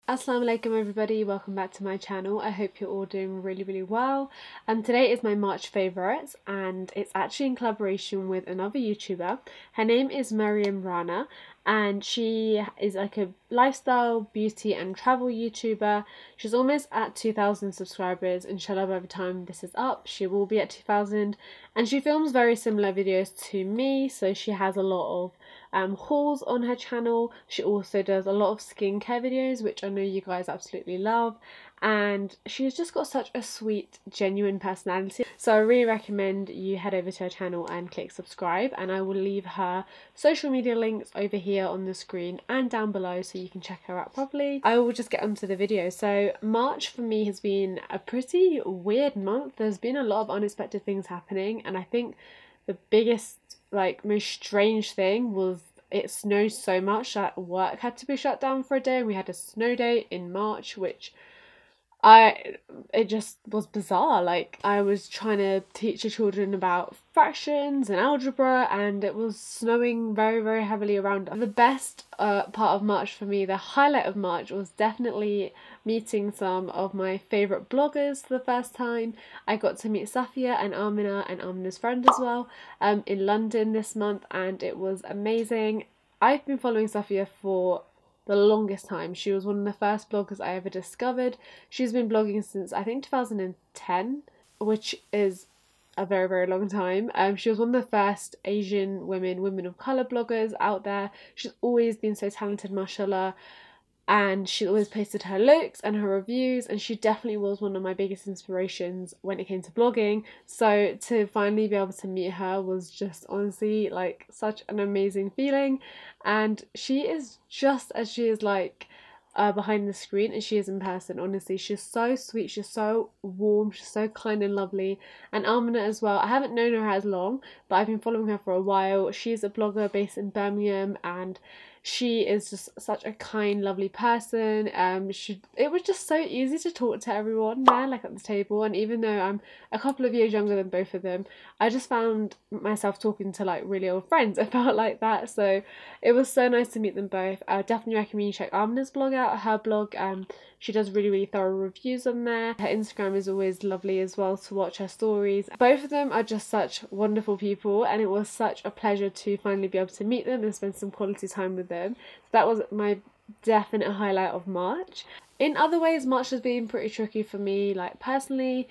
Assalamu alaikum everybody, welcome back to my channel. I hope you're all doing really well. Today is my March favourites and it's actually in collaboration with another YouTuber. Her name is Rana and she is like a lifestyle, beauty and travel YouTuber. She's almost at 2,000 subscribers. Inshallah by the time this is up she will be at 2,000, and she films very similar videos to me, so she has a lot of hauls on her channel. She also does a lot of skincare videos, which I know you guys absolutely love, and she's just got such a sweet, genuine personality. So I really recommend you head over to her channel and click subscribe, and I will leave her social media links over here on the screen and down below so you can check her out properly. I will just get onto the video. So March for me has been a pretty weird month. There's been a lot of unexpected things happening, and I think the biggest, most strange thing was it snowed so much that work had to be shut down for a day, and we had a snow day in March, which it just was bizarre. Like, I was trying to teach the children about fractions and algebra and it was snowing very heavily around us. The best part of March for me, the highlight of March, was definitely meeting some of my favourite bloggers for the first time. I got to meet Safia and Amina and Amina's friend as well in London this month, and it was amazing. I've been following Safia for the longest time. She was one of the first bloggers I ever discovered. She's been blogging since I think 2010, which is a very long time. She was one of the first Asian women of colour bloggers out there. She's always been so talented, mashallah, and she always posted her looks and her reviews, and she definitely was one of my biggest inspirations when it came to blogging. So to finally be able to meet her was just honestly like such an amazing feeling, and she is just as she is behind the screen as she is in person. Honestly, she's so sweet, she's so warm, she's so kind and lovely. And Amina as well, I haven't known her as long, but I've been following her for a while. She's a blogger based in Birmingham, and she is just such a kind, lovely person. It was just so easy to talk to everyone there, like at the table, and even though I'm a couple of years younger than both of them, I just found myself talking to like really old friends. It felt like that, so it was so nice to meet them both. I definitely recommend you check Amina's blog out, her blog. She does really thorough reviews on there. Her Instagram is always lovely as well to watch her stories. Both of them are just such wonderful people, and it was such a pleasure to finally be able to meet them and spend some quality time with them. So that was my definite highlight of March. In other ways, March has been pretty tricky for me, like personally,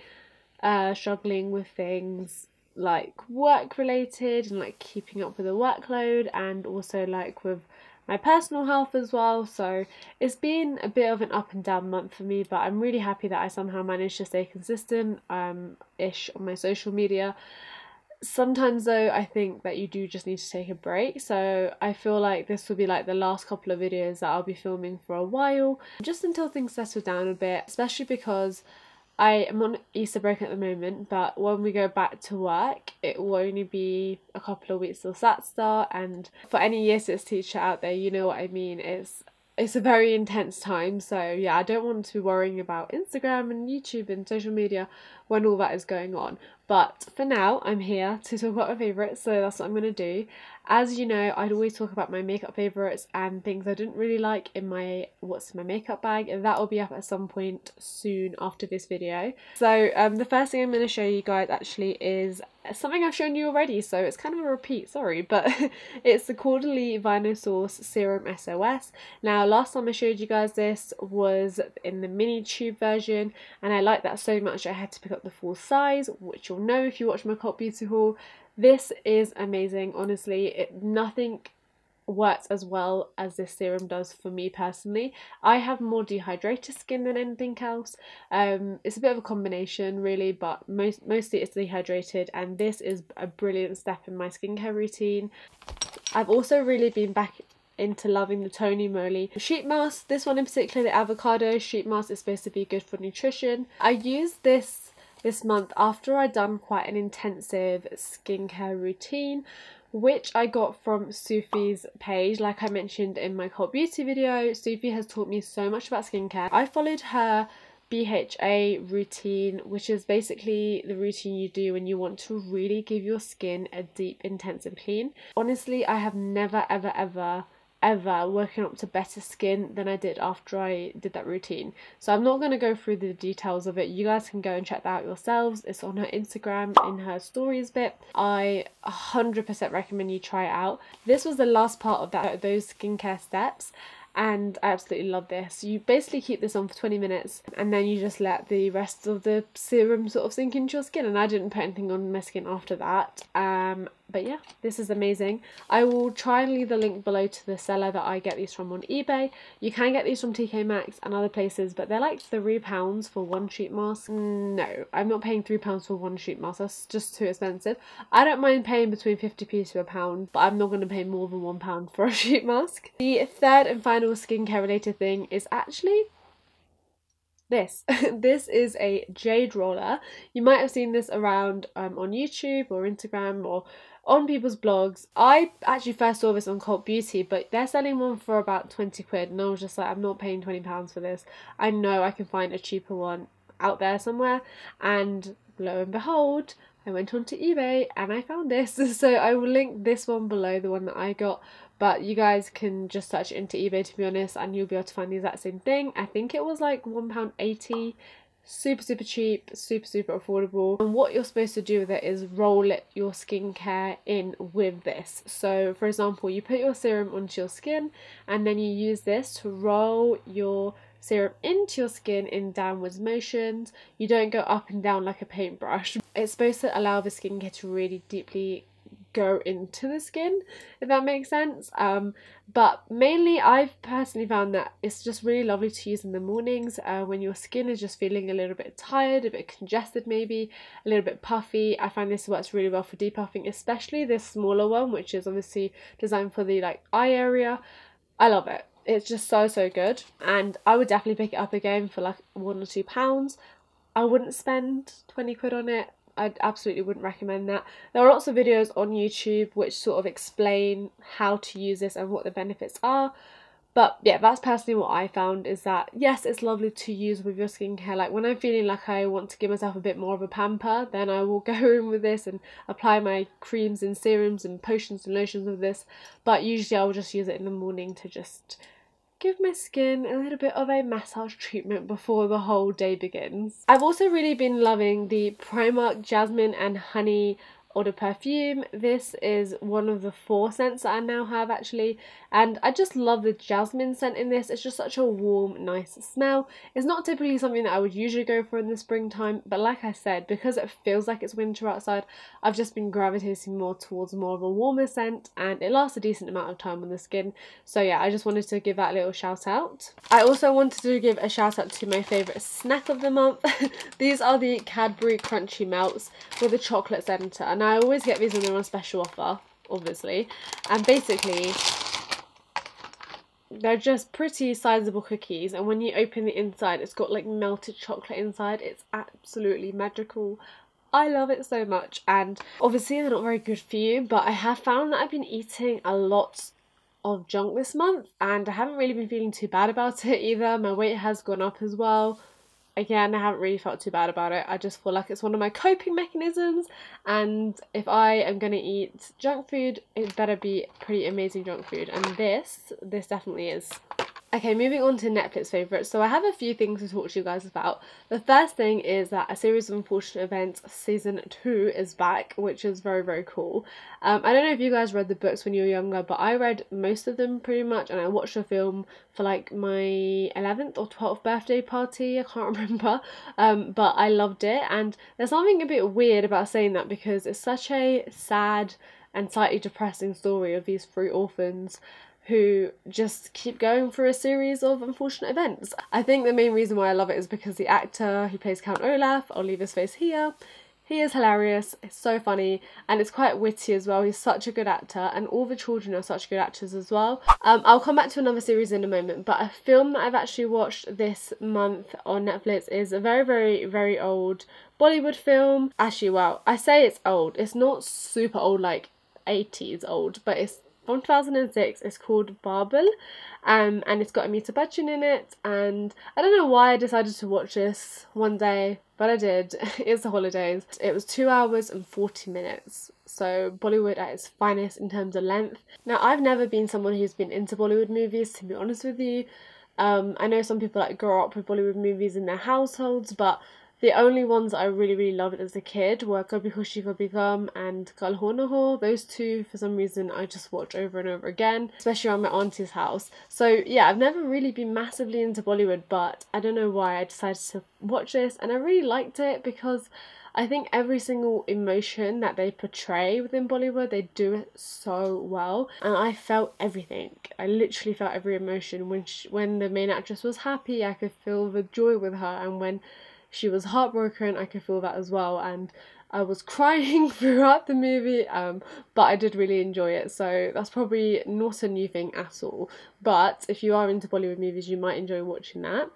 struggling with things like work related and like keeping up with the workload, and also like with my personal health as well. So it's been a bit of an up and down month for me, but I'm really happy that I somehow managed to stay consistent ish on my social media. Sometimes though, I think that you do just need to take a break, so I feel like this will be like the last couple of videos that I'll be filming for a while, just until things settle down a bit, especially because I am on Easter break at the moment, but when we go back to work, it will only be a couple of weeks till SAT start, and for any year six teacher out there, you know what I mean, it's a very intense time. So yeah, I don't want to be worrying about Instagram and YouTube and social media when all that is going on. But for now, I'm here to talk about my favourites, so that's what I'm going to do. As you know, I'd always talk about my makeup favourites and things I didn't really like in my what's in my makeup bag, and that will be up at some point soon after this video. So the first thing I'm going to show you guys actually is something I've shown you already, so it's kind of a repeat, sorry, but it's the Quarterly Vinyl Source Serum SOS. Now, last time I showed you guys this was in the mini tube version, and I liked that so much I had to pick up the full size, which you'll know if you watch my Cult Beauty haul. This is amazing, honestly. Nothing works as well as this serum does for me personally. I have more dehydrated skin than anything else. It's a bit of a combination really, but mostly it's dehydrated, and this is a brilliant step in my skincare routine. I've also really been back into loving the Tony Moly sheet mask. This one in particular, the avocado sheet mask, is supposed to be good for nutrition. I used this month after I'd done quite an intensive skincare routine, which I got from Sufi's page. Like I mentioned in my Cult Beauty video, Sufi has taught me so much about skincare. I followed her BHA routine, which is basically the routine you do when you want to really give your skin a deep intensive clean. Honestly, I have never ever ever woken up to better skin than I did after I did that routine. So I'm not going to go through the details of it. You guys can go and check that out yourselves. It's on her Instagram in her stories bit. I 100% recommend you try it out. This was the last part of those skincare steps, and I absolutely love this. You basically keep this on for 20 minutes and then you just let the rest of the serum sort of sink into your skin, and I didn't put anything on my skin after that. But yeah, this is amazing. I will try and leave the link below to the seller that I get these from on eBay. You can get these from TK Maxx and other places, but they're like £3 for one sheet mask. No, I'm not paying £3 for one sheet mask. That's just too expensive. I don't mind paying between 50p to £1, but I'm not going to pay more than £1 for a sheet mask. The third and final skincare related thing is actually this. This is a Jade Roller. You might have seen this around on YouTube or Instagram or on people's blogs. I actually first saw this on Cult Beauty, but they're selling one for about 20 quid, and I was just like, I'm not paying £20 for this. I know I can find a cheaper one out there somewhere, and lo and behold, I went onto eBay and I found this. So I will link this one below, the one that I got, but you guys can just search it into eBay, to be honest, and you'll be able to find the exact same thing. I think it was like £1.80. Super cheap, super affordable. And what you're supposed to do with it is roll your skincare in with this. So for example, you put your serum onto your skin and then you use this to roll your serum into your skin in downwards motions. You don't go up and down like a paintbrush. It's supposed to allow the skincare to really deeply go into the skin, if that makes sense. But mainly I've personally found that it's just really lovely to use in the mornings when your skin is just feeling a little bit tired, a bit congested, maybe a little bit puffy. I find this works really well for depuffing, especially this smaller one, which is obviously designed for the like eye area. I love it. It's just so good, and I would definitely pick it up again for like £1 or £2. I wouldn't spend 20 quid on it. I absolutely wouldn't recommend that. There are lots of videos on YouTube which sort of explain how to use this and what the benefits are. But yeah, that's personally what I found, is that yes, it's lovely to use with your skincare. Like when I'm feeling like I want to give myself a bit more of a pamper, then I will go in with this and apply my creams and serums and potions and lotions with this. But usually I will just use it in the morning to just give my skin a little bit of a massage treatment before the whole day begins. I've also really been loving the Primark Jasmine and Honey Eau de Perfume. This is one of the 4 scents that I now have actually, and I just love the jasmine scent in this. It's just such a warm, nice smell. It's not typically something that I would usually go for in the springtime, but like I said, because it feels like it's winter outside, I've just been gravitating more towards more of a warmer scent, and it lasts a decent amount of time on the skin. So yeah, I just wanted to give that a little shout out. I also wanted to give a shout out to my favourite snack of the month. These are the Cadbury Crunchy Melts with a chocolate centre, and I always get these when they're on special offer, obviously, and basically they're just pretty sizable cookies, and when you open the inside it's got like melted chocolate inside. It's absolutely magical. I love it so much, and obviously they're not very good for you, but I have found that I've been eating a lot of junk this month and I haven't really been feeling too bad about it either. My weight has gone up as well. Again, I haven't really felt too bad about it. I just feel like it's one of my coping mechanisms, and if I am going to eat junk food, it better be pretty amazing junk food, and this definitely is. Okay, moving on to Netflix favourites. So I have a few things to talk to you guys about. The first thing is that A Series of Unfortunate Events Season 2 is back, which is very cool. I don't know if you guys read the books when you were younger, but I read most of them pretty much, and I watched the film for like my 11th or 12th birthday party, I can't remember, but I loved it. And there's something a bit weird about saying that because it's such a sad and slightly depressing story of these 3 orphans who just keep going through a series of unfortunate events. I think the main reason why I love it is because the actor who plays Count Olaf, I'll leave his face here, he is hilarious, it's so funny, and it's quite witty as well. He's such a good actor, and all the children are such good actors as well. I'll come back to another series in a moment, but a film that I've actually watched this month on Netflix is a very old Bollywood film. Actually, well, I say it's old, it's not super old like 80s old, but it's from 2006. It's called Baabul, and it's got Amitabh Bachchan in it, and I don't know why I decided to watch this one day, but I did. It's the holidays. It was 2 hours and 40 minutes, so Bollywood at its finest in terms of length. Now, I've never been someone who's been into Bollywood movies, to be honest with you. I know some people like grow up with Bollywood movies in their households, but the only ones I really loved as a kid were Kabhi Khushi Kabhi Gham and Kal Ho Na Ho. Those two, for some reason, I just watch over and over again, especially around my auntie's house. So yeah, I've never really been massively into Bollywood, but I don't know why I decided to watch this, and I really liked it because I think every single emotion that they portray within Bollywood, they do it so well, and I felt everything. I literally felt every emotion. When the main actress was happy, I could feel the joy with her, and when she was heartbroken, I could feel that as well, and I was crying throughout the movie, but I did really enjoy it, so that's probably not a new thing at all. But if you are into Bollywood movies, you might enjoy watching that.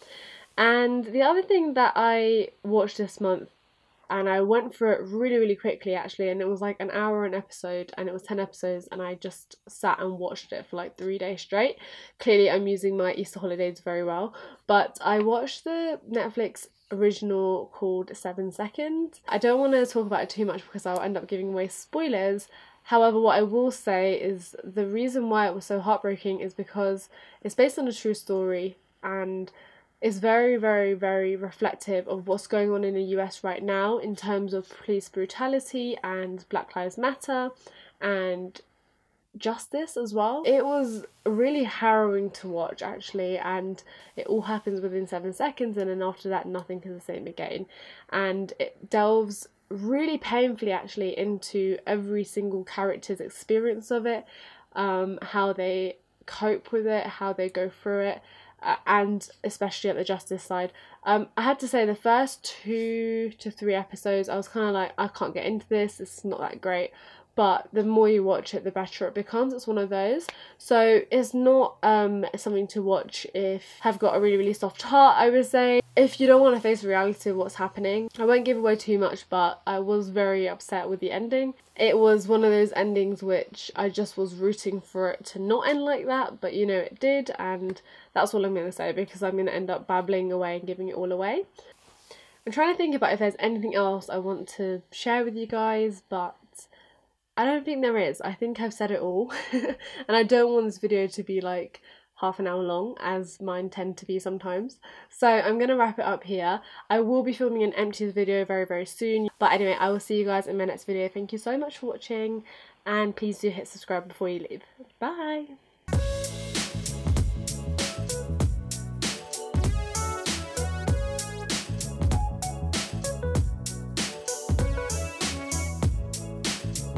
And the other thing that I watched this month, and I went through it really quickly actually, and it was like an hour an episode, and it was 10 episodes, and I just sat and watched it for like 3 days straight. Clearly I'm using my Easter holidays very well, but I watched the Netflix original called 7 Seconds. I don't want to talk about it too much because I'll end up giving away spoilers. However, what I will say is the reason why it was so heartbreaking is because it's based on a true story, and it's very reflective of what's going on in the US right now in terms of police brutality and Black Lives Matter and justice as well. It was really harrowing to watch actually, and it all happens within 7 seconds, and then after that nothing is the same again, and it delves really painfully actually into every single character's experience of it, how they cope with it, how they go through it, and especially at the justice side. I had to say the first 2 to 3 episodes I was kind of like, I can't get into this, it's not that great, but the more you watch it the better it becomes. It's one of those, so it's not something to watch if you have got a really soft heart, I would say. If you don't want to face the reality of what's happening, I won't give away too much, but I was very upset with the ending. It was one of those endings which I just was rooting for it to not end like that, but you know it did, and that's all I'm going to say because I'm going to end up babbling away and giving it all away. I'm trying to think about if there's anything else I want to share with you guys, but I don't think there is. I think I've said it all and I don't want this video to be like half an hour long as mine tend to be sometimes, so I'm gonna wrap it up here. I will be filming an empties video very soon, but anyway, I will see you guys in my next video. Thank you so much for watching, and please do hit subscribe before you leave. Bye.